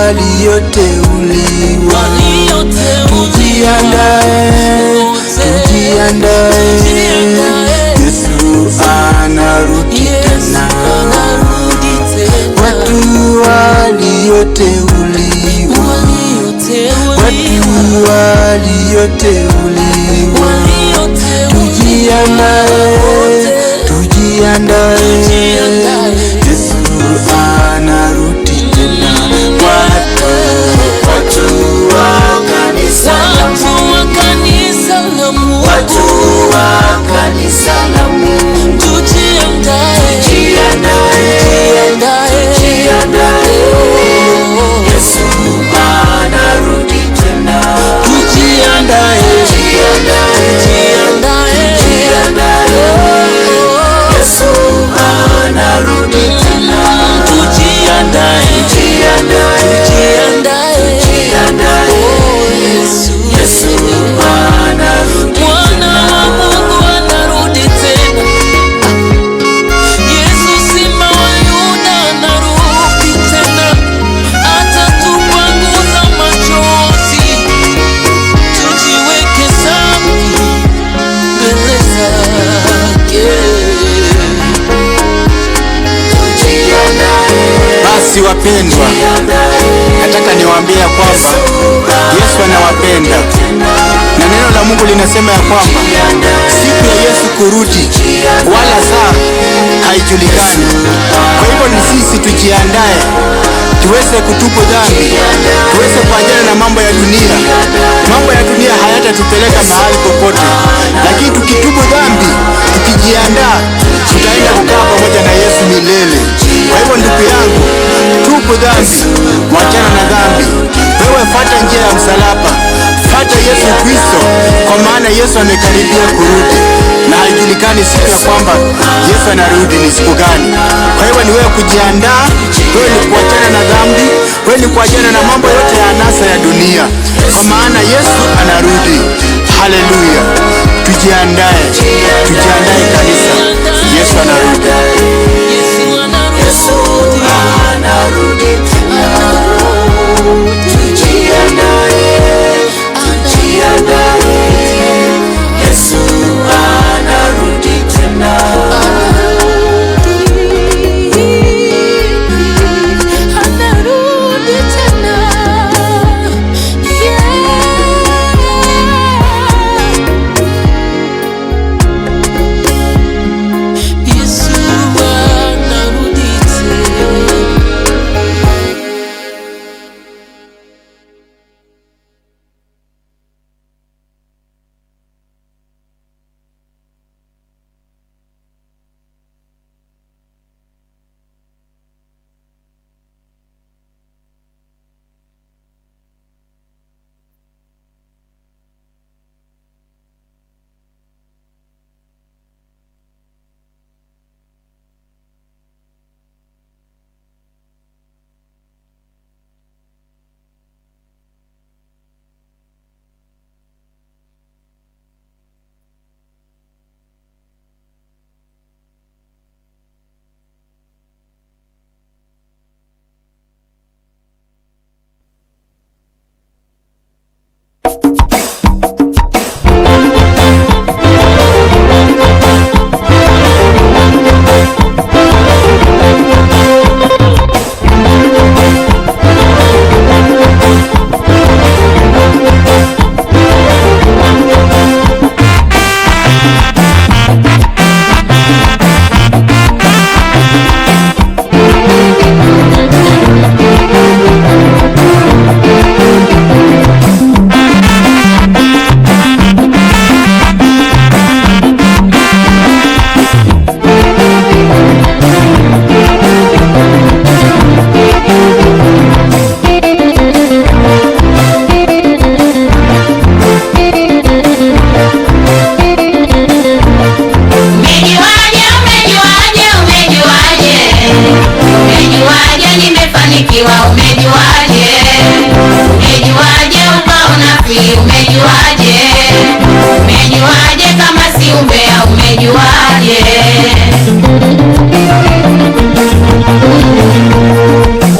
walioteuliwa, tujiandae, Yesu anarudi tena. Watu walioteuliwa, tujiandae, Yesu anarudi tena. Watu wa kanisa la Mungu, tujiandae, Yesu anarudi tena. Tujiandae, Yesu anarudi tena. Tujiandae, Yesu anarudi. Mwana wa Mungu anarudi tena. Yesu Simba wa Yuda anarudi tena. Atatupanguza machozi, tujiweke safi mbele zake. Basi wapendwa, nataka niwaambie kwamba Yesu anawapenda, na neno la Mungu linasema ya kwamba siku ya Yesu kurudi wala saa haijulikani. Kwa hivyo ni sisi tujiandae, tuweze kutubu dhambi, tuweze kuachana na mambo ya dunia. Mambo ya dunia hayatatupeleka mahali popote, lakini tukitubu dhambi, tukijiandaa, tutaenda kukaa pamoja na Yesu milele. Kwa hivyo ndugu yangu, tubu dhambi, wachana na dhambi. Wewe fuata njia ya msalaba, fuata Yesu Kristo, kwa maana Yesu amekaribia kurudi, na haijulikani siku ya kwamba Yesu anarudi ni siku gani. Kwa hivyo ni wewe kujiandaa, wewe ni kuachana na dhambi, wewe ni kuachana na mambo yote ya anasa ya dunia, kwa maana Yesu anarudi. Haleluya! Tujiandae kanisa, Yesu anarudi.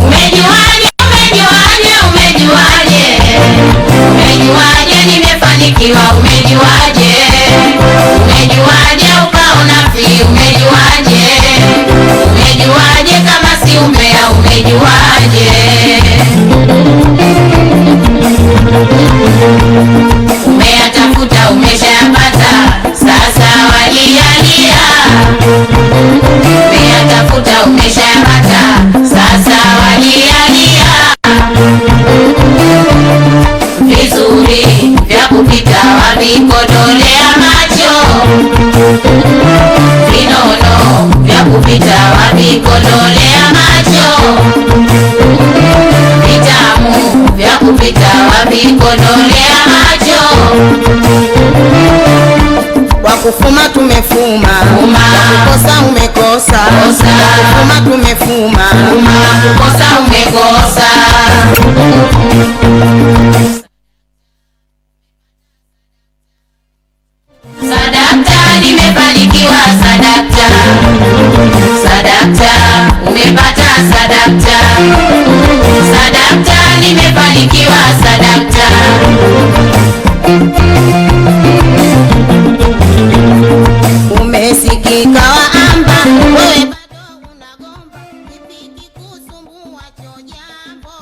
Umejuaje Kufuma tumefuma, kukosa umekosa. Kufuma tumefuma, kukosa umekosa. Sadakta nimefanikiwa, sadakta. Sadakta umepata, sadakta. Sadakta nimefanikiwa, sadakta. Umesikika waamba, wewe bado unagomba, kipi kikusumbua cho jambo?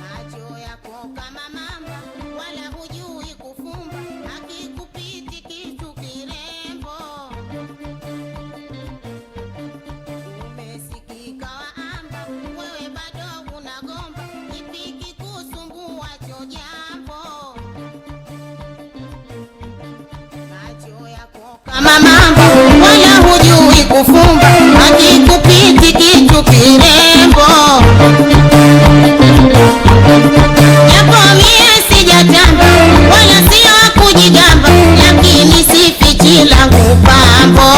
Macho yako kama mamba, wala hujui kufumba, hakikupiti kitu kirembo. Umesikika waamba, wewe bado unagomba, kipi kikusumbua cho jambo? Macho yako kama mamba, wala hujui kufumba, hakikupiti kitu kirembo. Japo mie sijatamba, wala sio kujigamba, lakini sifichi langu pambo.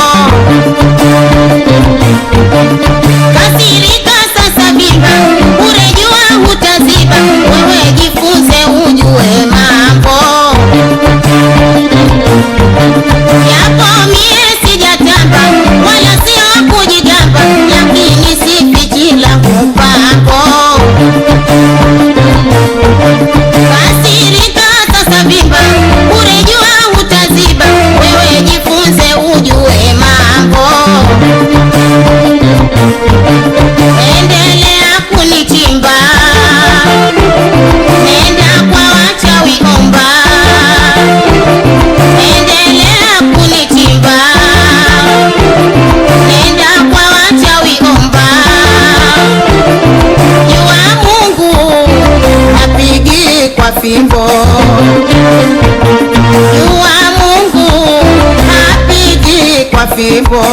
Kasirika sasa bimba, urejua hutaziba, wewe jifunze ujue mambo. Japo mie sijatamba, wala sio kujigamba, lakini sifichi langu pambo. Kasirika sasa bimba, urejua hutaziba, wewe jifunze ujue mambo. Endelea kunichimba, nenda kwa wachawi omba. Endelea kunichimba, nenda kwa wachawi omba. Jua Mungu hapigi kwa fimbo. Jua Mungu hapigi kwa fimbo.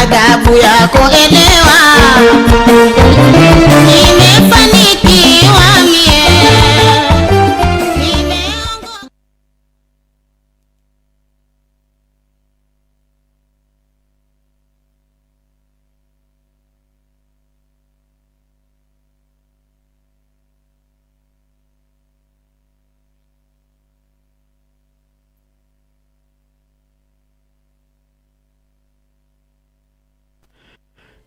Adabu yako elewa, nimefanikiwa mie. Nimeongoza.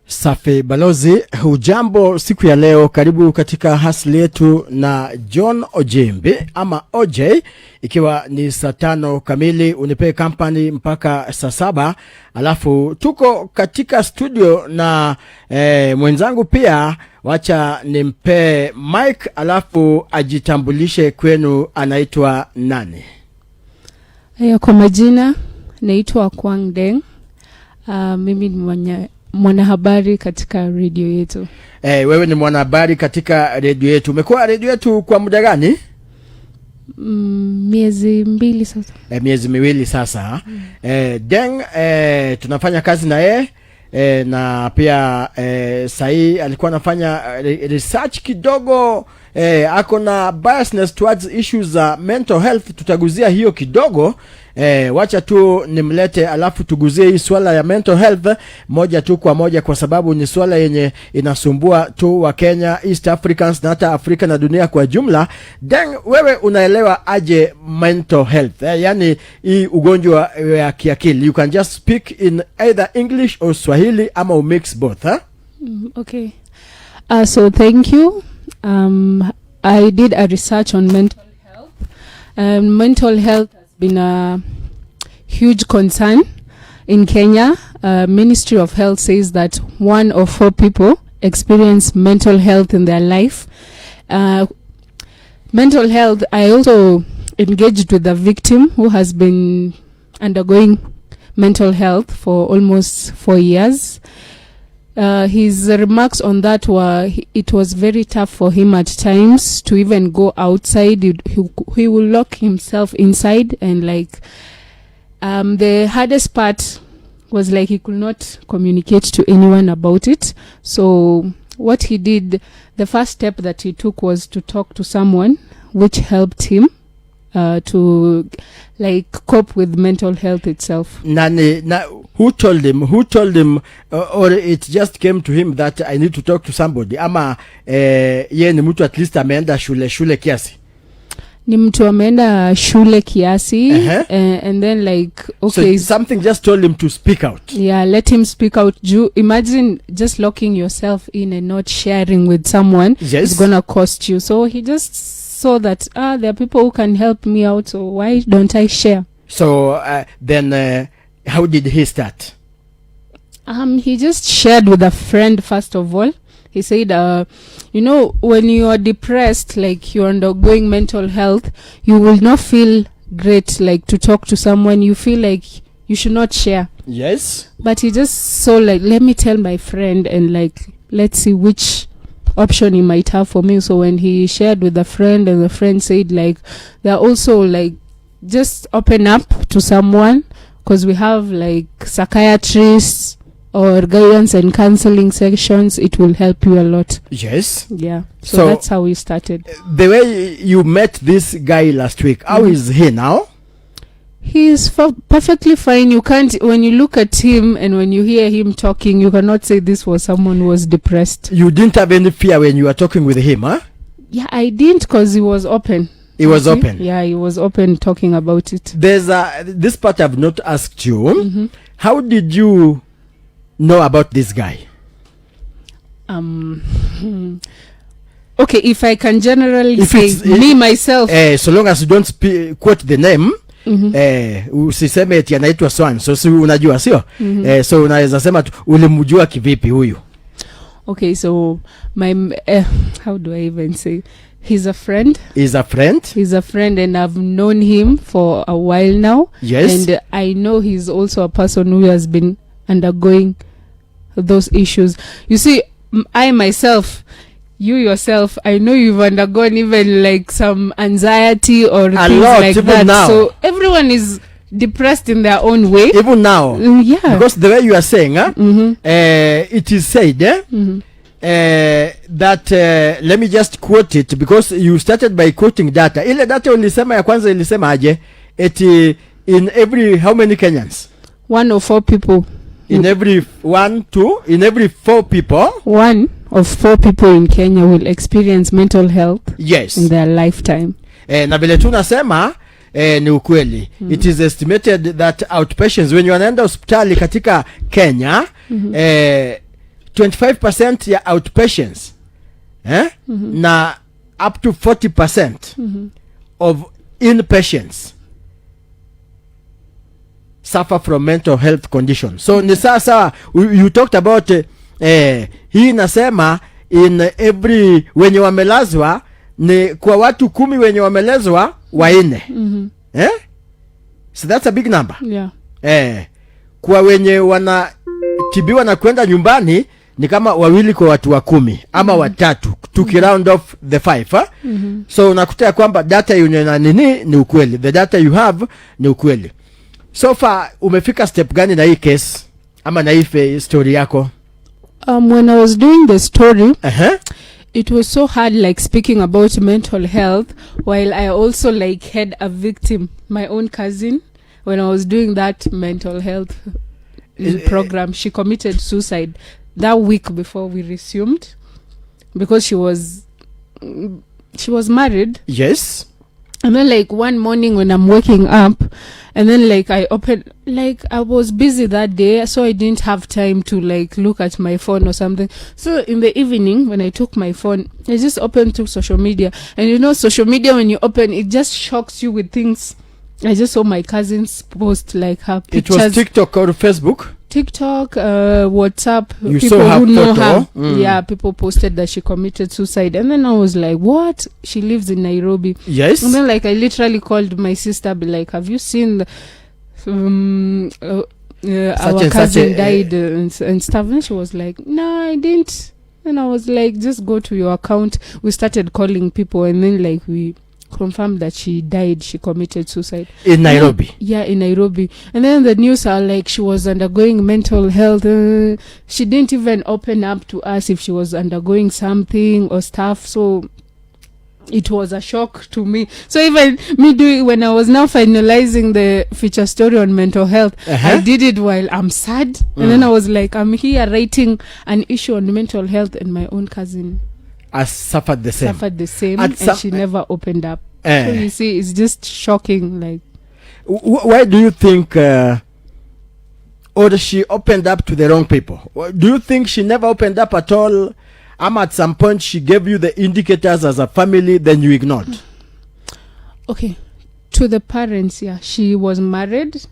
Safi balozi, hujambo siku ya leo? Karibu katika hasli yetu na John Ojembe ama OJ, ikiwa ni saa 5 kamili, unipe company mpaka saa 7. Alafu tuko katika studio na mwenzangu pia, wacha nimpe mic alafu ajitambulishe kwenu, anaitwa nani? Kwa majina naitwa Kwang Deng. Mimi ni mwanahabari katika radio yetu. Wewe ni mwanahabari katika radio yetu. Umekuwa radio yetu kwa muda gani? Miezi 2 sasa. Miezi 2 sasa. Deng, tunafanya kazi na yeye. Na pia sahi alikuwa anafanya research kidogo, ako na biasness towards issues za mental health. Tutaguzia hiyo kidogo. Wacha tu nimlete alafu tuguzie hii swala ya mental health moja tu kwa moja, kwa sababu ni swala yenye inasumbua tu wa Kenya, East Africans na hata Afrika na dunia kwa jumla. Deng, wewe unaelewa aje mental health? Yani hii ugonjwa ya kiakili. You can just speak in either English or Swahili ama mix both, huh? Okay. So thank you. I did a research on mental health. Mental health has been a huge concern in Kenya. Ministry of Health says that 1 of 4 people experience mental health in their life. Mental health, I also engaged with a victim who has been undergoing mental health for almost 4 years. His remarks on that were it was very tough for him at times to even go outside. He will lock himself inside, and like the hardest part was like he could not communicate to anyone about it. So what he did, the first step that he took was to talk to someone, which helped him to like cope with mental health itself. Who told him or it just came to him that I need to talk to somebody, ama ye ni mtu at least ameenda shule kiasi? Ni mtu ameenda shule kiasi. And then like, okay, so something just told him to speak out. Yeah, let him speak out. Imagine just locking yourself in and not sharing with someone. Yes. It's gonna cost you. So he just saw that there are people who can help me out, so why don't I share? So then how did he start? He just shared with a friend first of all. He said, when you are depressed, like you're undergoing mental health, you will not feel great, like to talk to someone. You feel like you should not share. Yes. But he just saw like, let me tell my friend and like, let's see which option he might have for me. So when he shared with a friend and the friend said like, they're also like, just open up to someone, because we have like psychiatrists or guidance and counseling sections. It will help you a lot. Yes. Yeah. So that's how we started. The way you met this guy last week, how is he now? He is perfectly fine. You can't, when you look at him and when you hear him talking, you cannot say this was someone who was depressed. You didn't have any fear when you were talking with him, huh? Yeah, I didn't, because he was open. He was open. Yeah, he was open talking about it. There's this part I've not asked you. How did you know about this guy? Okay, if I can generally say me myself. So long as you don't quote the name. Usiseme eti anaitwa Swan. So si unajua sio? So unaweza sema ulimjua kivipi huyu? Okay, so how do I even say? He's a friend. He's a friend, and I've known him for a while now. Yes. And I know he's also a person who has been undergoing those issues. You see, I myself, you yourself, I know you've undergone even like some anxiety or a things lot, like even that. Now. So everyone is depressed in their own way. Even now. Yeah. Because the way you are saying, it is said, that let me just quote it, because you started by quoting data. Ile data ulisema ya kwanza ilisema aje? In every how many Kenyans? 1 or 4 people. In every 4 people. 1 of 4 people in Kenya will experience mental health. Yes. In their lifetime. Na vile tunasema ni ukweli. It is estimated that outpatients, when you anaenda hospitali katika Kenya, 25% ya outpatients na up to 40% of inpatients suffer from mental health conditions. So ni sasa you talked about hii nasema in every wenye wamelazwa ni kwa watu 10 wenye wamelazwa 4. So that's a big number. Yeah. Kwa wenye wanatibiwa na kwenda nyumbani ni kama 2 kwa watu 10 ama 3 tukiround off the 5. So unakuta kwamba data yuna ni ukweli. The data you have ni ukweli. So far umefika step gani na hii case ama na hii story yako? When I was doing the story, it was so hard like speaking about mental health while I also like had a victim, my own cousin. When I was doing that mental health program, she committed suicide that week before we resumed, because she was married. Yes. And then like one morning when I'm waking up, and then like I opened, like I was busy that day, so I didn't have time to like look at my phone or something. So in the evening when I took my phone, I just opened to social media, and you know social media, when you open it just shocks you with things. I just saw my cousin's post like her pictures. It was TikTok or Facebook? TikTok, WhatsApp. You people saw her who know photo? her. Yeah, people posted that she committed suicide, and then I was like, what? She lives in Nairobi. Yes. And then like I literally called my sister, be like, have you seen our cousin died and stuff? And she was like, no, I didn't. And I was like, just go to your account. We started calling people, and then like we confirmed that she died. She committed suicide in Nairobi. Yeah, in Nairobi. And then the news are like she was undergoing mental health. She didn't even open up to us if she was undergoing something or stuff. So it was a shock to me. So even me doing, when I was now finalizing the feature story on mental health, I did it while I'm sad. And then I was like, I'm here writing an issue on mental health, and my own cousin suffered the same. And she never opened up. So you see, it's just shocking. Like, why do you think or she opened up to the wrong people? Do you think she never opened up at all? At some point she gave you the indicators as a family, then you ignored? Okay, to the parents, yeah, she was married,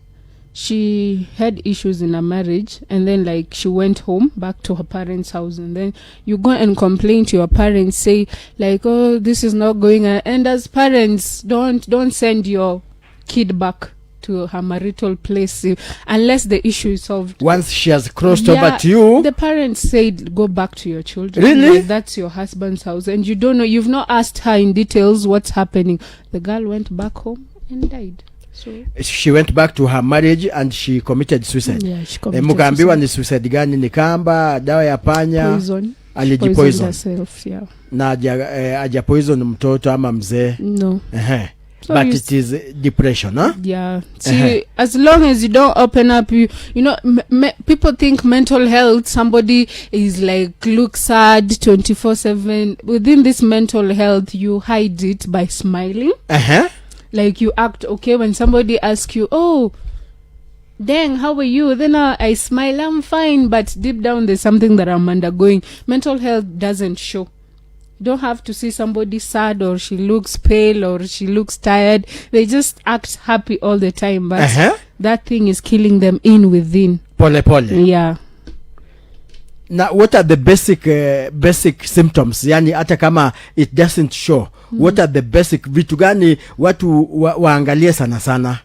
she had issues in her marriage, and then like she went home back to her parents' house, and then you go and complain to your parents, say like, oh, this is not going on. And as parents, don't send your kid back to her marital place unless the issue is solved. Once she has crossed over to you, the parents said go back to your children. Really? Like, that's your husband's house, and you don't know, you've not asked her in details what's happening. The girl went back home and died. So she went back to her marriage and she committed suicide. Yeah, she committed mukaambiwa suicide. ni suicide gani? Ni kamba, dawa ya panya? Poison. Alijipoison herself, yeah. Na aja poison mtoto ama mzee? No. So but it is depression, huh? Yeah. See, as long as you don't open up, you know, people think mental health, somebody is like, look sad 24/7. Within this mental health, you hide it by smiling. Like, you act okay when somebody asks you, oh, dang, how are you? Then I smile, I'm fine. But deep down, there's something that I'm undergoing. Mental health doesn't show. You don't have to see somebody sad or she looks pale or she looks tired. They just act happy all the time. But that thing is killing them within. Pole pole. Yeah. Now, what are the basic symptoms? Yani hata kama it doesn't show. What are the basic vitu gani watu waangalie sana sana?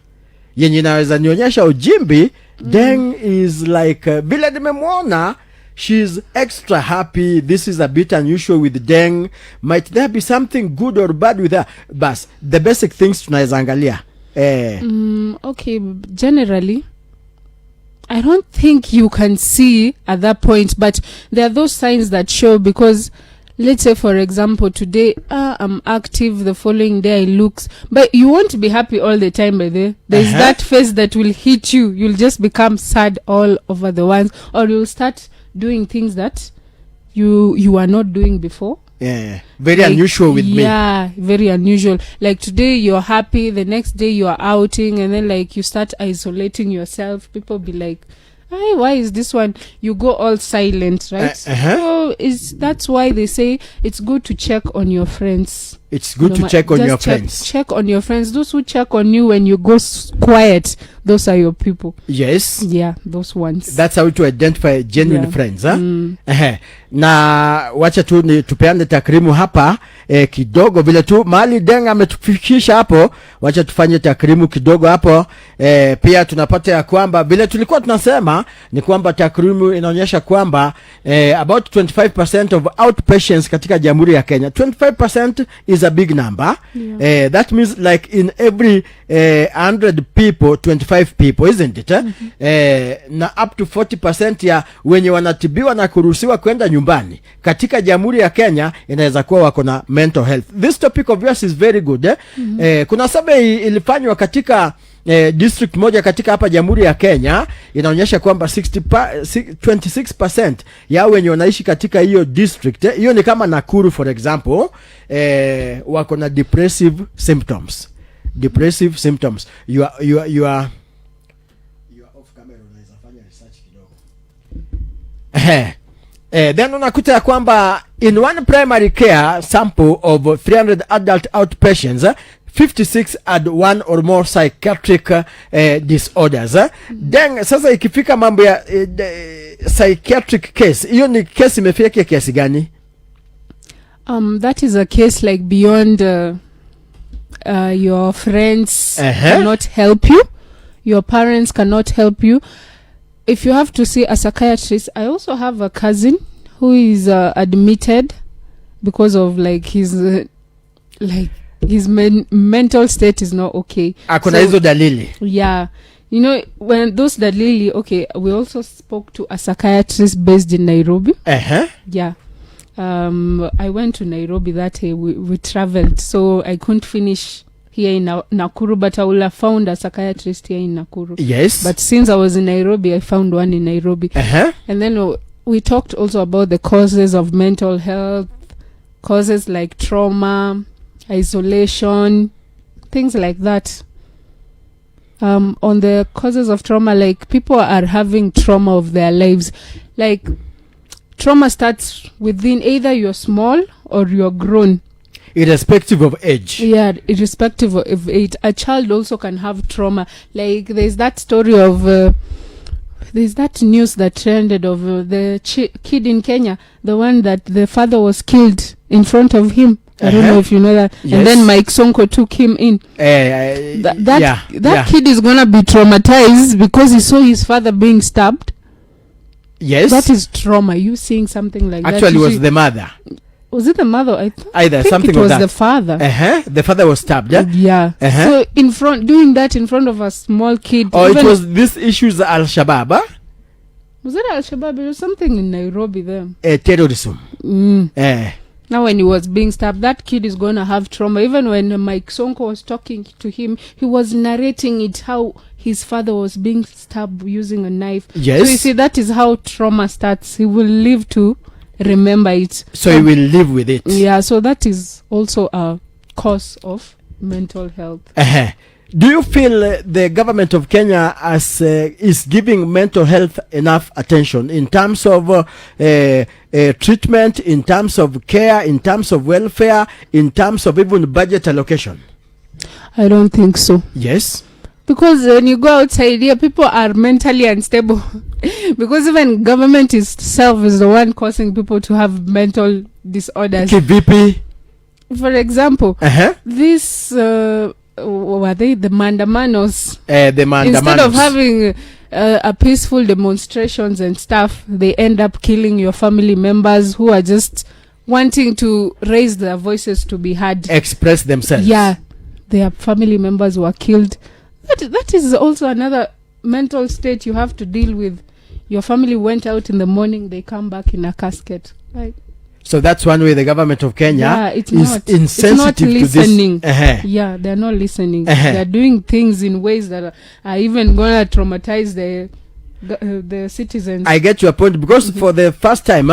Yenye naweza nionyesha ujimbi, then is like bila nimemwona, she's extra happy. This is a bit unusual with Deng. Might there be something good or bad with her? Bas, the basic things tunaweza angalia. Okay, generally, I don't think you can see at that point, but there are those signs that show, because let's say, for example, today I'm active, the following day I looks, but you won't be happy all the time. By there's that face that will hit you. You'll just become sad all over the ones, or you'll start doing things that you are not doing before. Yeah, very unusual with me. Yeah, very unusual. Like today you're happy, the next day you are outing, and then like you start isolating yourself. People be like, "Hey, why is this one?" You go all silent, right? So that's why they say it's good to check on your friends. It's good to check on your friends. Check on your friends. Those who check on you when you go quiet, those are your people. Yes. Yeah, those ones. That's how to identify genuine friends, huh? Na wacha tu tupeane takrimu hapa kidogo vile tu mali Deng ametufikisha hapo. Wacha tufanye takrimu kidogo hapo. Pia tunapata ya kwamba vile tulikuwa tunasema ni kwamba takrimu inaonyesha kwamba about 25% of outpatients katika Jamhuri ya Kenya. 25% is a big number. Yeah. That means like in every 100 people 25 people, isn't it? Na up to 40% ya wenye wanatibiwa na kuruhusiwa kwenda nyumbani katika Jamhuri ya Kenya inaweza kuwa wako na mental health. This topic of yours is very good. Kuna survey ilifanywa katika district moja katika hapa Jamhuri ya Kenya, inaonyesha kwamba 26% ya wenye wanaishi katika hiyo district, hiyo ni kama Nakuru for example, wako na depressive symptoms. Depressive symptoms. You are off camera, unaweza fanya research kidogo. Then unakuta ya kwamba in one primary care sample of 300 adult outpatients, 56 had one or more psychiatric disorders. Then sasa ikifika mambo ya psychiatric case, hiyo ni case imefika kiasi gani? That is a case like beyond your friends cannot help you, your parents cannot help you. If you have to see a psychiatrist, I also have a cousin who is admitted because of like his mental state is not okay. Akona hizo dalili. Yeah. You know, when those dalili, okay, we also spoke to a psychiatrist based in Nairobi. Yeah. I went to Nairobi that day. We traveled, so I couldn't finish here in Nakuru, but I would have found a psychiatrist here in Nakuru. Yes. But since I was in Nairobi, I found one in Nairobi. And then we talked also about the causes of mental health, causes like trauma, isolation, things like that. On the causes of trauma, like people are having trauma of their lives. Like trauma starts within either you're small or you're grown. Irrespective of age. Yeah, irrespective of age. A child also can have trauma. Like there's that story of, there's that news that trended of the kid in Kenya, the one that the father was killed in front of him. I don't know if you know that. Yes. And then Mike Sonko took him in. That kid is gonna be traumatized because he saw his father being stabbed. Yes. That is trauma. You seeing something like that? Actually, was the mother. Was it the mother? I think something it was of that. The father. The father was stabbed. Yeah. So doing that in front of a small kid. Oh, it was this issues Al-Shabaab. Was it Al-Shabaab? It was something in Nairobi there. Terrorism. Now when he was being stabbed, that kid is going to have trauma. Even when Mike Sonko was talking to him, he was narrating it how his father was being stabbed using a knife. Yes. So you see, that is how trauma starts. He will live to remember it. So he will live with it. Yeah, so that is also a cause of mental health. Do you feel the government of Kenya is giving mental health enough attention in terms of treatment, in terms of care, in terms of welfare, in terms of even budget allocation? I don't think so. Yes. Because when you go outside here, people are mentally unstable. Because even government itself is the one causing people to have mental disorders. KVP. For example, this... were they the Mandamanos? Instead of having a peaceful demonstrations and stuff, they end up killing your family members who are just wanting to raise their voices to be heard, express themselves. Yeah, their family members were killed. That is also another mental state you have to deal with. Your family went out in the morning, they come back in a casket, right? So that's one way the government of Kenya is insensitive to listening. This. Yeah, they're not listening. They're doing things in ways that are even going to traumatize the citizens. I get your point, because for the first time,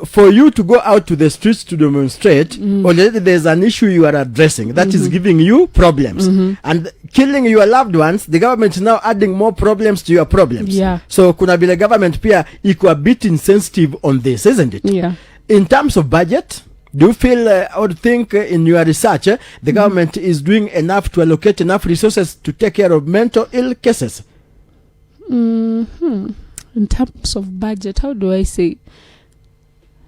for you to go out to the streets to demonstrate, already there's an issue you are addressing that is giving you problems. And killing your loved ones, the government is now adding more problems to your problems. Yeah. So kuna vile government pia iko a bit insensitive on this, isn't it? Yeah. In terms of budget, do you feel or think in your research the government is doing enough to allocate enough resources to take care of mental ill cases? In terms of budget, how do I say?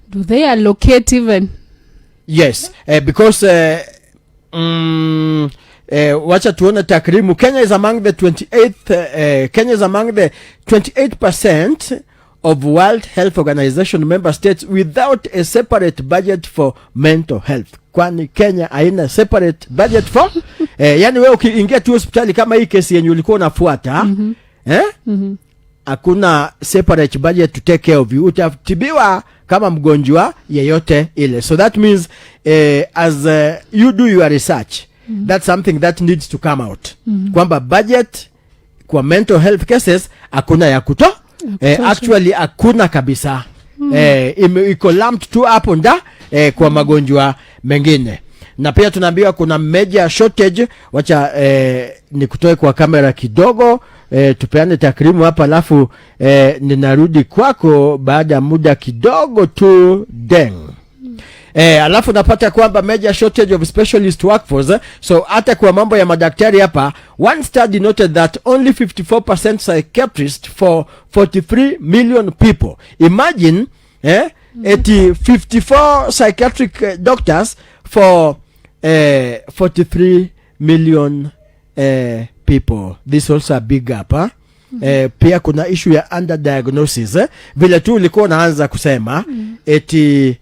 Do they allocate even? Yes, because wacha tuone takrimu. Kenya is among the 28% of World Health Organization member states without a separate budget for mental health. Kwani Kenya haina separate budget for yani wewe ukiingia tu hospitali kama hii kesi yenye ulikuwa unafuata hakuna separate budget to take care of you. Utatibiwa kama mgonjwa yeyote ile. So that means as you do your research, that's something that needs to come out. Kwamba budget kwa mental health cases hakuna ya kuto. Actually hakuna kabisa. Iko lumped tu hapo nda kwa magonjwa mengine. Na pia tunaambiwa kuna major shortage. Wacha nikutoe kwa kamera kidogo, tupeane takrimu hapa, alafu ninarudi kwako baada ya muda kidogo tu. Alafu napata kwamba major shortage of specialist workforce. So hata kwa mambo ya madaktari hapa, one study noted that only 54% psychiatrists for 43 million people. Imagine 54 psychiatric doctors for 43 million people. This also a big gap. Pia kuna issue ya underdiagnosis. Vile tu ulikuwa unaanza kusema eti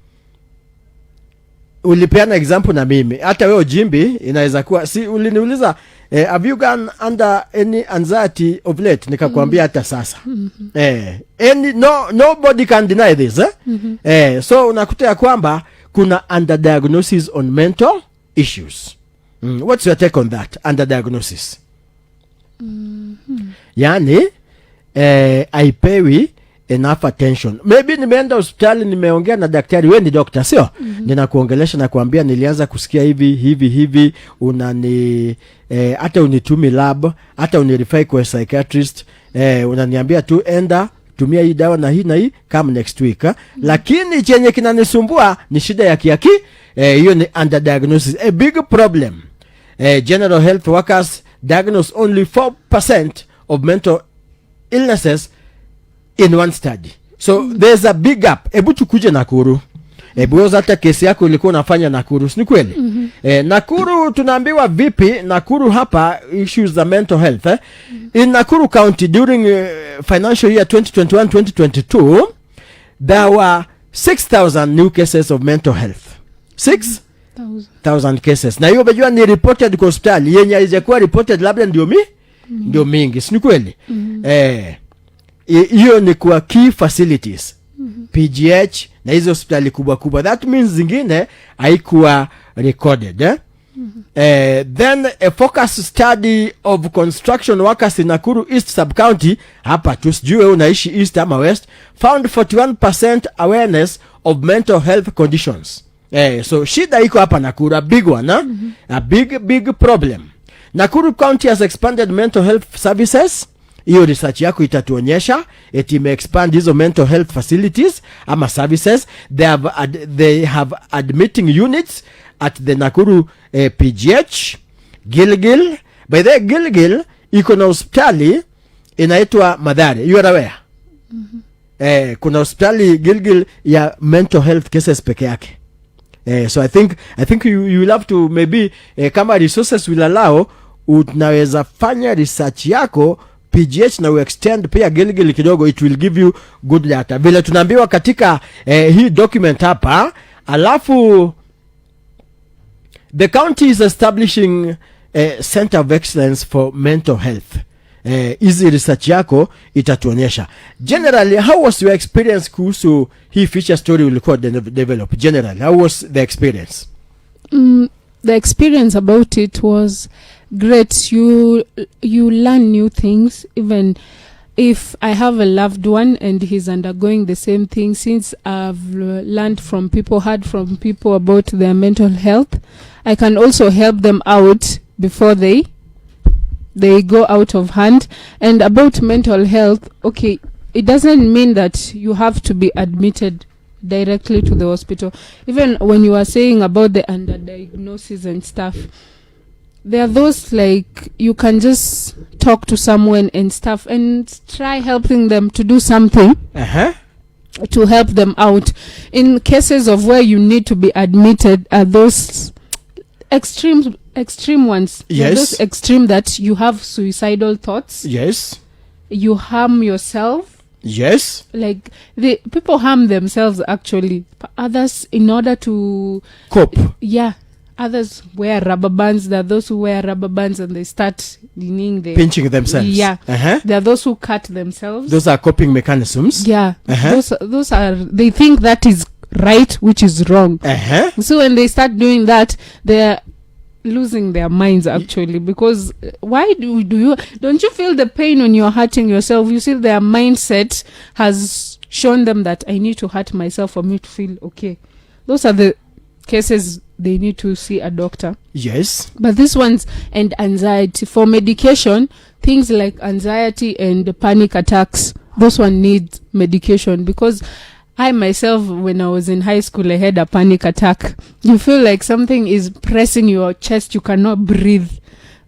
ulipeana example na mimi, hata wewe Jimbi inaweza kuwa, si uliniuliza have you gone under any anxiety of late? Nikakwambia hata sasa. Nobody can deny this. So unakuta ya kwamba kuna underdiagnosis on mental issues. What's your take on that, underdiagnosis? Yani haipewi enough attention. Maybe nimeenda hospitali, nimeongea na daktari, wewe ni doctor sio? Ninakuongelesha na kuambia nilianza kusikia hivi, unani hata unitumi lab, hata unirefer kwa psychiatrist, unaniambia tu enda tumia hii dawa na hii come next week. Lakini chenye kinanisumbua ni shida ya kiaki. Hiyo ni underdiagnosis, a big problem. General health workers diagnose only 4% of mental illnesses in one study. So there's a big gap. Ebu tukuje Nakuru. Ebu hata kesi yako ilikuwa unafanya Nakuru, si kweli? Nakuru tunaambiwa vipi? Nakuru hapa issues za mental health. In Nakuru County during financial year 2021-2022 there were 6,000 new cases of mental health. 6,000 cases. Na hiyo umejua ni reported kwa hospitali, yenye haijakuwa reported labda ndio mingi, si kweli? Hiyo ni kwa key facilities, PGH na hizo hospitali kubwa. That means zingine haikuwa recorded. Then a focus study of construction workers in Nakuru East Sub-County, hapa tu sijui wewe unaishi East ama West, found 41% awareness of mental health conditions. So shida iko hapa Nakuru, a big one, a big problem. Nakuru County has expanded mental health services. Hiyo research yako itatuonyesha eti ime-expand hizo mental health facilities ama services. They have admitting units at the Nakuru PGH, Gilgil. By the Gilgil iko na hospitali inaitwa Mathare. You are aware? Kuna hospitali Gilgil ya mental health cases peke yake. So I think you will have to maybe kama resources will allow, unaweza fanya research yako PGH na extend pia Gilgil kidogo, it will give you good data. Vile tunaambiwa katika hii document hapa, alafu the county is establishing a center of excellence for mental health. Easy research yako itatuonyesha. Generally, how was your experience kuhusu hii feature story ulikuwa develop? Generally, how was the experience? The experience about it was great. You learn new things. Even if I have a loved one and he's undergoing the same thing, since I've learned from people, heard from people about their mental health, I can also help them out before they go out of hand. And about mental health, okay, it doesn't mean that you have to be admitted directly to the hospital. Even when you are saying about the underdiagnosis and stuff, there are those like you can just talk to someone and stuff and try helping them to do something to help them out. In cases of where you need to be admitted, are those extreme ones. Yes. Those extreme that you have suicidal thoughts. Yes. You harm yourself. Yes. Like the people harm themselves actually. Others in order to cope. Yeah. Others wear rubber bands. There are those who wear rubber bands and they start pinching themselves. Yeah. There are those who cut themselves. Those are coping mechanisms. Yeah. Those are, they think that is right, which is wrong. So when they start doing that, they're losing their minds actually, because why don't you feel the pain when you're hurting yourself? You see, their mindset has shown them that I need to hurt myself for me to feel okay. Those are the cases they need to see a doctor. Yes. But this one's and anxiety for medication, things like anxiety and panic attacks, those one need medication, because I myself, when I was in high school, I had a panic attack. You feel like something is pressing your chest, you cannot breathe.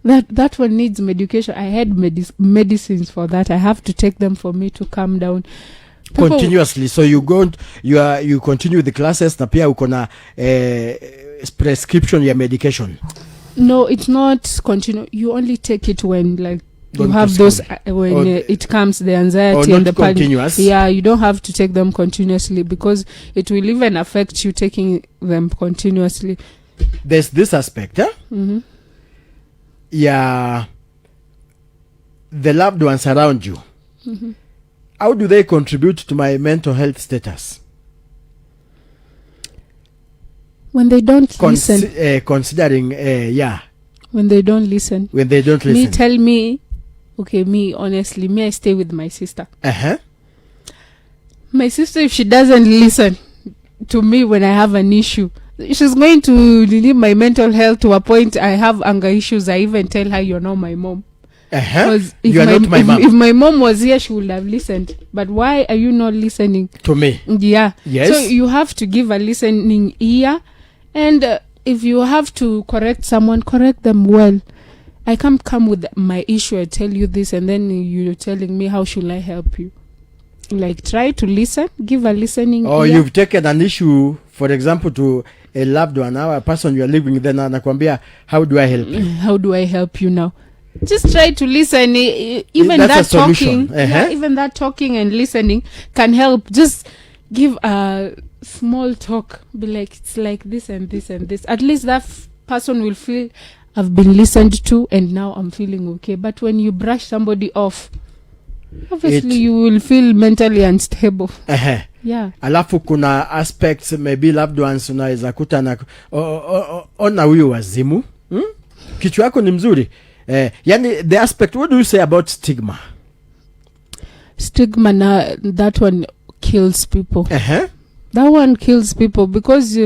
That one needs medication. I had medicines for that. I have to take them for me to calm down. Continuously. So you continue the classes na pia uko na prescription ya medication. No, it's not continue. You only take it when like you have those when it comes the anxiety and the panic. Continuous. Yeah, you don't have to take them continuously, because it will even affect you taking them continuously. There's this aspect, ya the loved ones around you, how do they contribute to my mental health status? When they don't listen. Considering, yeah, When they don't listen. when they don't listen. Me, honestly, I stay with my sister. Uh-huh. My sister, if she doesn't listen to me when I have an issue, she's going to leave my mental health to a point I have anger issues. I even tell her, you're not my mom. Uh-huh. Because You are not my mom. if my mom was here, she would have listened. But why are you not listening? To me. Yeah. Yes. So you have to give a listening ear. And if you have to correct someone, correct them well. I can't come with my issue and tell you this, and then you're telling me, how should I help you? Like, try to listen, give a listening Or ear. you've taken an issue, for example, to a loved one, or a person you're living with, then anakwambia, how do I help you? How do I help you now? Just try to listen. Even That's that a solution. talking, yeah, even that talking and listening can help. Just give a small talk. Be like, it's like this and this and this. At least that person will feel I've been listened to, and now I'm feeling okay. But when you brush somebody off, obviously you will feel mentally unstable. Uh-huh. Yeah. Alafu kuna aspects maybe loved ones unaweza kuta na ona huyu wazimu, kichwa yako ni mzuri, yani the aspect, what do you say about stigma? Stigma, that one kills people. Uh-huh. That one kills people because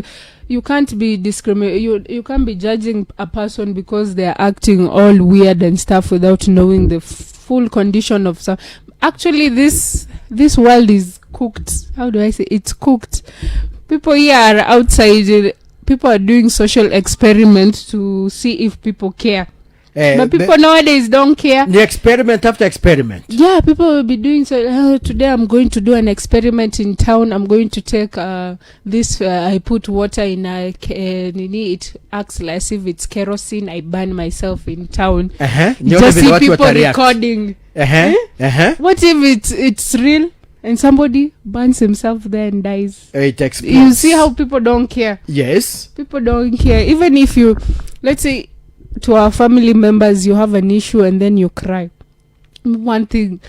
you can't be you can't be judging a person because they are acting all weird and stuff without knowing the full condition of some. Actually, this world is cooked. How do I say? It's cooked. People here are outside. People are doing social experiments to see if people care. But people nowadays don't care. The experiment after experiment. Yeah, people will be doing so. Today I'm going to do an experiment in town. I'm going to take this. I put water in it acts like as if it's kerosene. I burn myself in town. Just see people recording. What if it's real and somebody burns himself there and dies? It explodes. You see how people don't care. Yes. People don't care. Even if you, let's say, to our family members, you have an issue and then you cry. One thing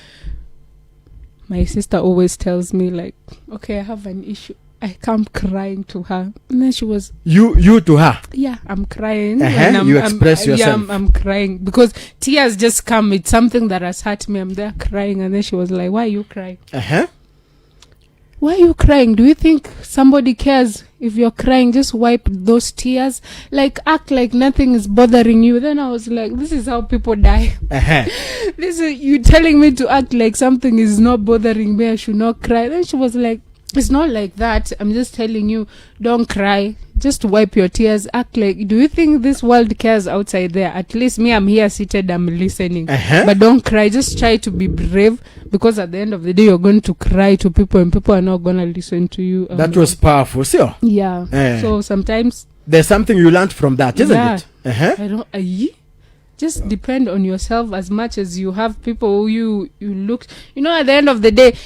my sister always tells me, like, okay, I have an issue, I come crying to her, and then she was you to her. Yeah, I'm crying. You express yourself. Yeah, I'm crying because tears just come. It's something that has hurt me. I'm there crying, and then she was like, "Why are you crying? Why are you crying? Do you think somebody cares if you're crying? Just wipe those tears. Like, act like nothing is bothering you." Then I was like, this is how people die. This is you telling me to act like something is not bothering me. I should not cry. Then she was like, it's not like that. I'm just telling you, don't cry. Just wipe your tears. Act like, do you think this world cares outside there? At least me, I'm here seated, I'm listening. But don't cry. Just try to be brave, because at the end of the day, you're going to cry to people and people are not going to listen to you. That was powerful, sure. Yeah. So sometimes there's something you learned from that, isn't it? I don't. Just depend on yourself as much as you have people who you look. You know, at the end of the day,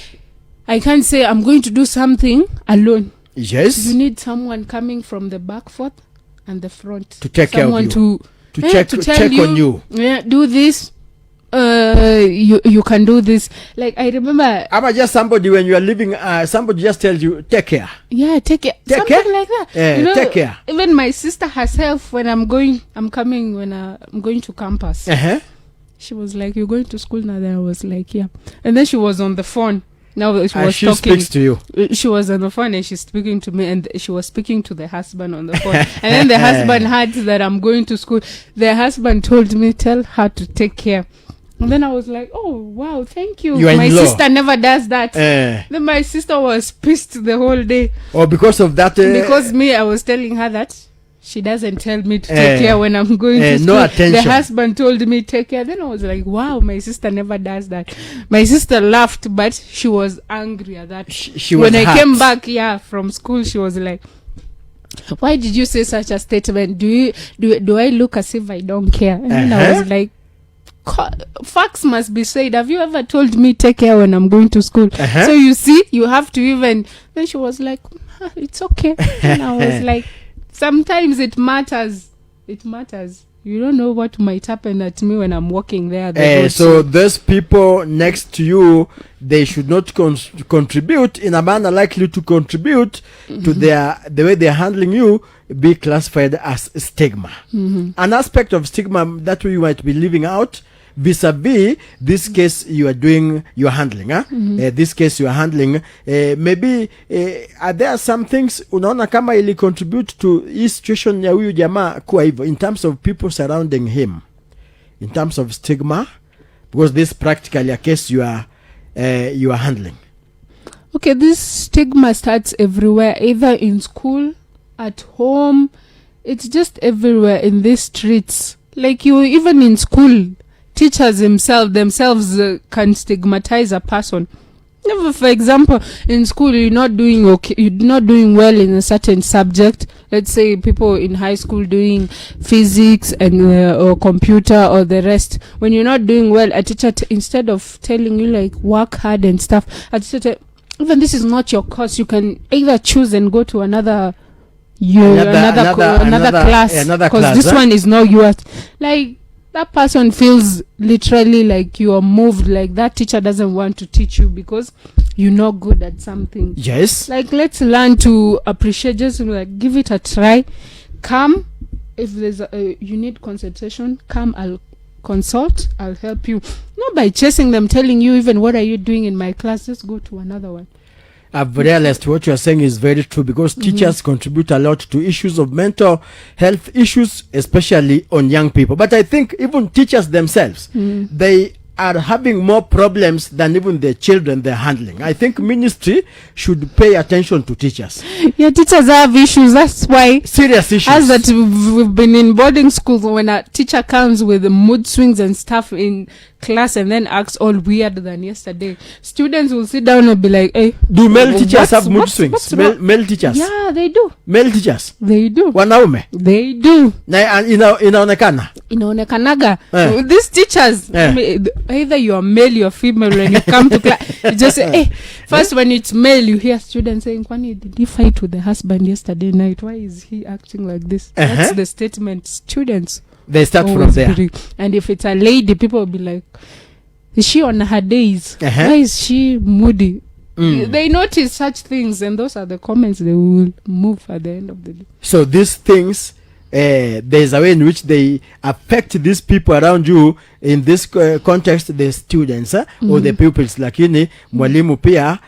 I can't say I'm going to do something alone. Yes. You need someone coming from the back, forth, and the front to take care of you. To check on you. Yeah, do this. You can do this. Like, I remember. I'm just somebody when you are living. Somebody just tells you, take care. Yeah, take care. Something like that. You know, take care. Even my sister herself, when I'm going to campus. She was like, "You're going to school now?" Then I was like, "Yeah." And then she was on the phone. Now she was she talking. Speaks to you. She was on the phone and she's speaking to me, and she was speaking to the husband on the phone. And then the husband heard that I'm going to school. The husband told me, "Tell her to take care." And then I was like, "Oh wow, thank you." My sister never does that. Then my sister was pissed the whole day. Oh, because of that. Because I was telling her that she doesn't tell me to take care when I'm going to school. No attention. The husband told me take care. Then I was like, wow, my sister never does that. My sister laughed, but she was angry at that. She was when hurt. I came back, from school, she was like, "Why did you say such a statement? Do I look as if I don't care?" And then I was like, facts must be said. Have you ever told me take care when I'm going to school? So you see, you have to even. Then she was like, "It's okay." And I was like, sometimes it matters. It matters. You don't know what might happen at me when I'm walking there. The road. So those people next to you, they should not contribute in a manner likely to contribute to the way they're handling you, be classified as stigma. An aspect of stigma that you might be leaving out vis-a-vis this case you're handling. This case you're handling, maybe are there some things unaona kama ili contribute to hii situation ya huyu jamaa kuwa hivyo in terms of people surrounding him, in terms of stigma, because this practically a case you are handling. Okay, this stigma starts everywhere, either in school, at home. It's just everywhere in these streets. Like you, even in school, teachers themselves can stigmatize a person. For example, in school, you're not doing well in a certain subject. Let's say people in high school doing physics and or computer or the rest. When you're not doing well, a teacher instead of telling you like work hard and stuff, a teacher even this is not your course. You can either choose and go to another class, because this one is not yours. Like that person feels literally like you are moved, like that teacher doesn't want to teach you because you're not good at something. Yes. Like let's learn to appreciate, just like give it a try. Come, if there's you need consultation, come, I'll consult, I'll help you. Not by chasing them, telling you even what are you doing in my class, just go to another one. I've realized what you're saying is very true, because teachers contribute a lot to issues of mental health issues, especially on young people. But I think even teachers themselves, they are having more problems than even the children they're handling. I think ministry should pay attention to teachers. Yeah, teachers have issues. That's why serious issues. As that we've been in boarding schools, when a teacher comes with the mood swings and stuff in class and then acts all weird than yesterday, students will sit down and be like, hey, do male teachers have mood swings? Male teachers? Yeah, they do. Male teachers? They do. Wanaume? They do. Na inaonekanaga these teachers, either you're male, you're female, when you come to class, you just say, hey, first when it's male, you hear students saying, Kwani, did he fight with the husband yesterday night? Why is he acting like this? That's the statement. Students, they start from there. And if it's a lady, people will be like, is she on her days? Why is she moody? They notice such things, and those are the comments they will move at the end of the day. So these things, there's a way in which they affect these people around you. In this context, the students or the pupils. Lakini mwalimu pia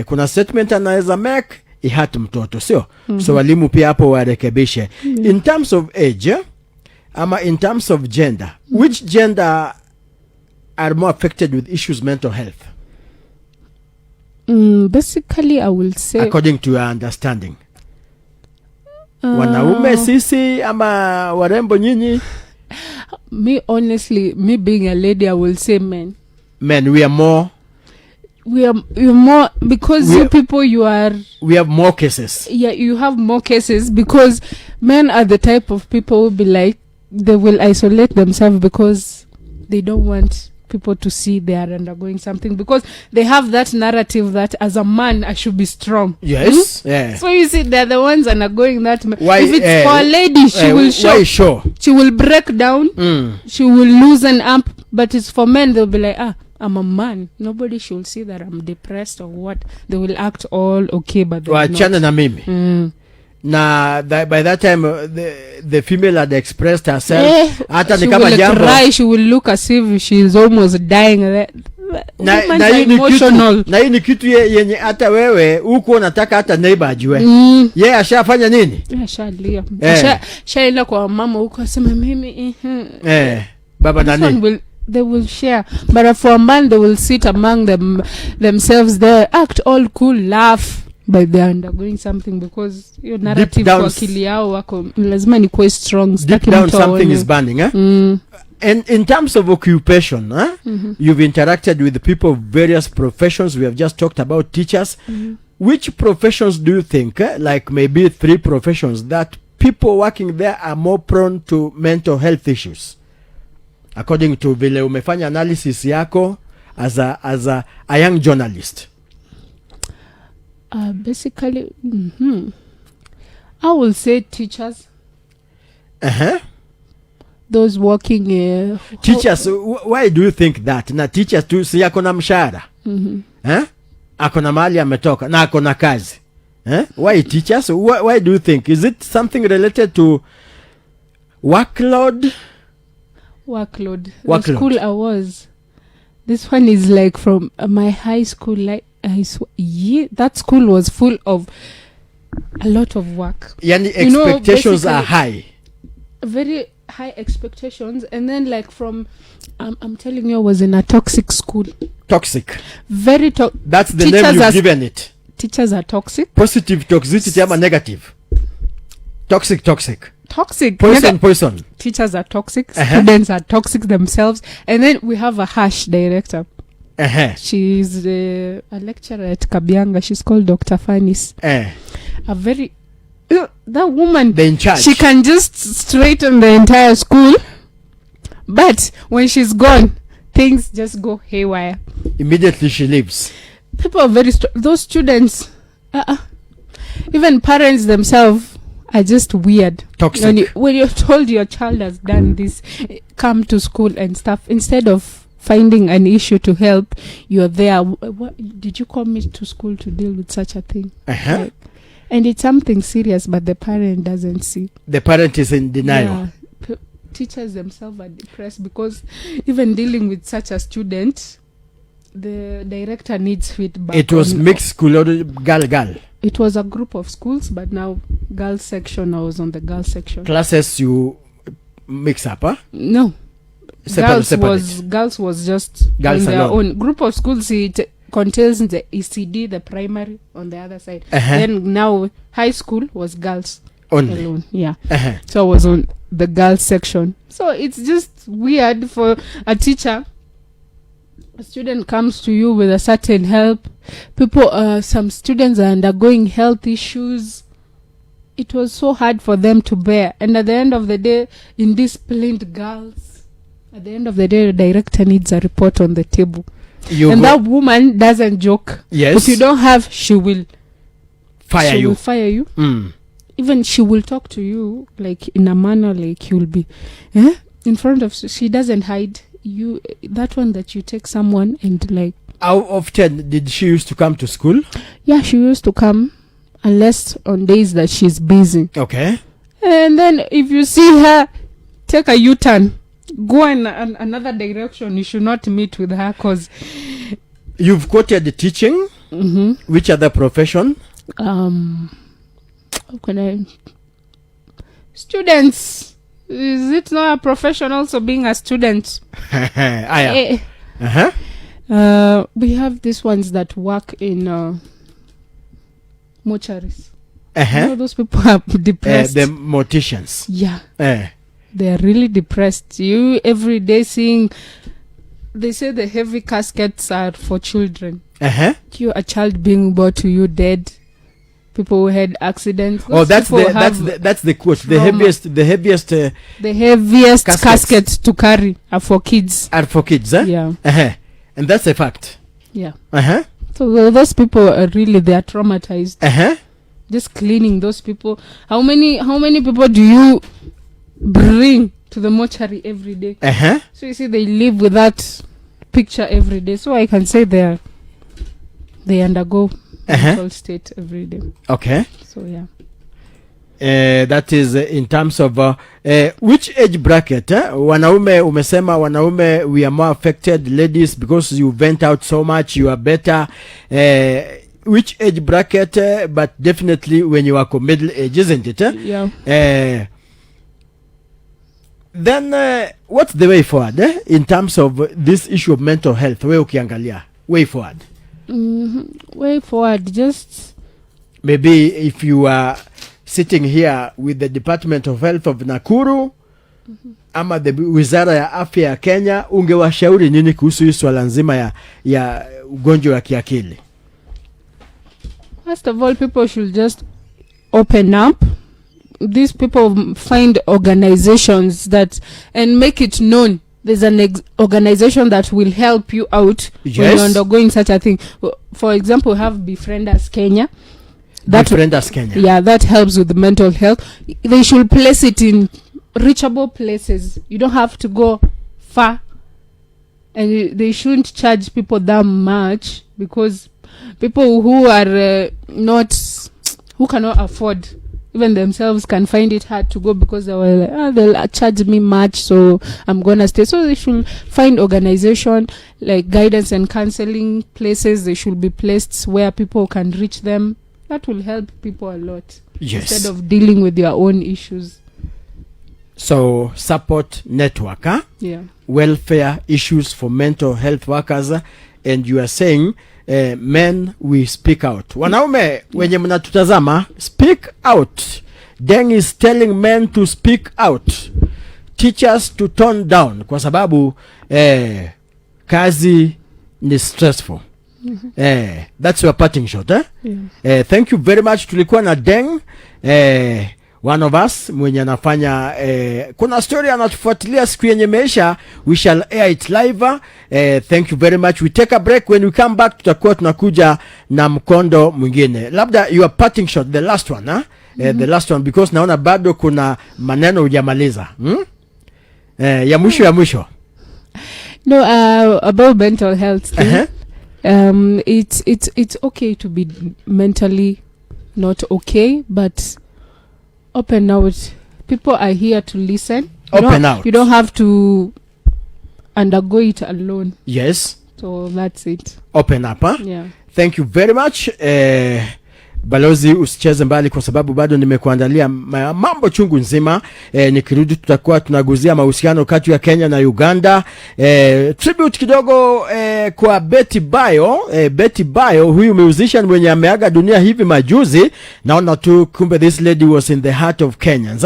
kuna statement anaweza make ihatu mtoto, sio? So walimu pia hapo warekebishe. In terms of age, ama in terms of gender, which gender are more affected with issues mental health? Basically, I will say, according to your understanding, wanaume sisi ama warembo nyinyi? Me, honestly, me being a lady, I will say men. Men, we are more because you people, we have more cases. Yeah, you have more cases, because men are the type of people who will be like, they will isolate themselves because they don't want people to see they are undergoing something, because they have that narrative that as a man I should be strong. Yes. Yeah. So you see, they're the ones undergoing that. Why, if it's for a lady, she will show. She will break down. She will loosen up. But it's for men, they'll be like, I'm a man. Nobody should see that I'm depressed or what. They will act all okay, but they're not. Na mimi. Na by that time the female had expressed herself, hata ni kama jambo, cry, she will look as if she is almost dying. Na hii ni kitu yenye hata wewe huko unataka hata neighbor ajue. Yeye ashafanya nini? Ashalia. Shaila kwa mama huko asema mimi baba nani? They will share, but for a man they will sit among themselves there, act all cool, laugh, but they are undergoing something, because your narrative kwa akili yao wako lazima ni kuwa strong. Deep down something is burning. And in terms of occupation, you've interacted with people of various professions. We have just talked about teachers. Which professions do you think, like maybe 3 professions, that people working there are more prone to mental health issues, according to vile umefanya analysis yako as a young journalist? Basically, I will say teachers. those working Teachers, why do you think that? Na teachers tu si ako na mshahara. Ako na mahali ametoka na ako na kazi. Why teachers? Why do you think? Is it something related to workload? Workload. The school I was. This one is like from my high school. Like that school was full of a lot of work. Yani expectations are high. Very high expectations, and then like from I'm telling you, I was in a toxic school. Toxic. Very toxic. That's the name you've given it. Teachers are toxic. Positive toxicity ama negative. Toxic. Poison. Teachers are toxic. Students are toxic themselves. And then we have a harsh director. She's a lecturer at Kabianga. She's called Dr. Fanis. A very that woman, they're in charge. She can just straighten the entire school, but when she's gone, things just go haywire. Immediately she leaves. People are very those students, even parents themselves are just weird. Toxic. When you're told your child has done this, come to school and stuff, instead of finding an issue to help, you're there. What did you come to school to deal with such a thing? Like, and it's something serious, but the parent doesn't see. The parent is in denial. Yeah. Teachers themselves are depressed because even dealing with such a student, the director needs feedback. It was mixed school or girl. It was a group of schools, but now girls section. I was on the girls section. Classes you mix up, huh? No. Girls was just girls on their own. Group of schools, it contains the ECD, the primary on the other side. Then now high school was girls only. Alone. Yeah. So I was on the girls section. So it's just weird for a teacher. A student comes to you with a certain help. Some students are undergoing health issues. It was so hard for them to bear. And at the end of the day, indisciplined girls, at the end of the day, the director needs a report on the table. That woman doesn't joke. Yes. If you don't have, she will fire you. She will fire you. Even she will talk to you like in a manner like you'll be in front of. She doesn't hide you. That one that you take someone and like. How often did she used to come to school? Yeah, she used to come, unless on days that she's busy. Okay. And then if you see her, take a U-turn. Go in another direction. You should not meet with her because you've quoted the teaching. Which other profession? How can I? Students. Is it not a profession also being a student? We have these ones that work in mortuaries. You know, those people are depressed. The morticians. Yeah. They are really depressed. You every day seeing, they say the heavy caskets are for children. You a child being brought to you dead. People who had accidents. That's the quote. Trauma. The heaviest caskets to carry are for kids. Are for kids, Yeah. And that's a fact. Yeah. So those people are really, they are traumatized. Just cleaning those people. How many people do you bring to the mortuary every day? So you see, they live with that picture every day. So I can say they undergo mental state every day. Okay. So yeah. That is in terms of which age bracket? Wanaume, umesema wanaume, we are more affected. Ladies, because you vent out so much, you are better. Which age bracket? But definitely when you are middle age, isn't it? Yeah. Then what's the way forward in terms of this issue of mental health? Way forward. Way forward, just maybe if you are sitting here with the Department of Health of Nakuru ama the Wizara ya Afya ya Kenya, ungewashauri nini kuhusu hii swala nzima ya ugonjwa wa kiakili? First of all, people should just open up. These people find organizations that and make it known. There's an organization that will help you out when you're undergoing such a thing. For example, we have Befrienders Kenya. Befrienders Kenya. Yeah, that helps with the mental health. They should place it in reachable places. You don't have to go far, and they shouldn't charge people that much, because people who are who cannot afford, even themselves can find it hard to go, because they were like, they'll charge me much, so I'm gonna stay. So they should find organization like guidance and counseling places. They should be placed where people can reach them. That will help people a lot. Yes. Instead of dealing with their own issues. So support network, huh? Yeah. Welfare issues for mental health workers, and you are saying men, we speak out. Wanaume wenye mnatutazama, speak out. Deng is telling men to speak out, teachers to tone down, kwa sababu kazi ni stressful. That's your parting shot, eh? Yeah. Thank you very much. Tulikuwa na Deng, one of us mwenye anafanya kuna story anatufuatilia siku yenye meisha. We shall air it live. Thank you very much. We take a break. When we come back, tutakuwa tunakuja na mkondo mwingine. Labda your parting shot, the last one, huh? The last one, because naona bado kuna maneno hujamaliza. Ya mwisho. No, about mental health thing. It's okay to be mentally not okay, but open out. People are here to listen. Open out. You don't have to undergo it alone. Yes. So that's it. Open up, huh? Yeah. Thank you very much. Balozi, usicheze mbali kwa sababu bado nimekuandalia mambo chungu nzima. Nikirudi tutakuwa tunaguzia mahusiano kati ya Kenya na Uganda. Tribute kidogo kwa Betty Bayo. Betty Bayo, huyu musician mwenye ameaga dunia hivi majuzi. Naona tu kumbe this lady was in the heart of Kenyans.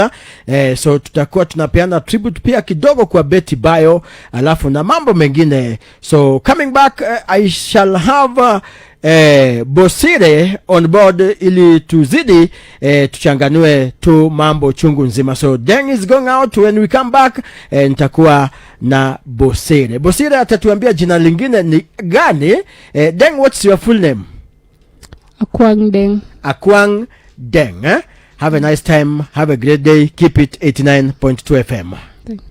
So tutakuwa tunapeana tribute pia kidogo kwa Betty Bayo, alafu na mambo mengine. So coming back, I shall have Bosire on board ili tuzidi tuchanganue tu mambo chungu nzima. So Deng is going out. When we come back, nitakuwa na Bosire. Bosire atatuambia jina lingine ni gani. Deng, what's your full name? Akwang Deng. Akwang Deng. Have a nice time. Have a great day. Keep it 89.2 FM. Thank you.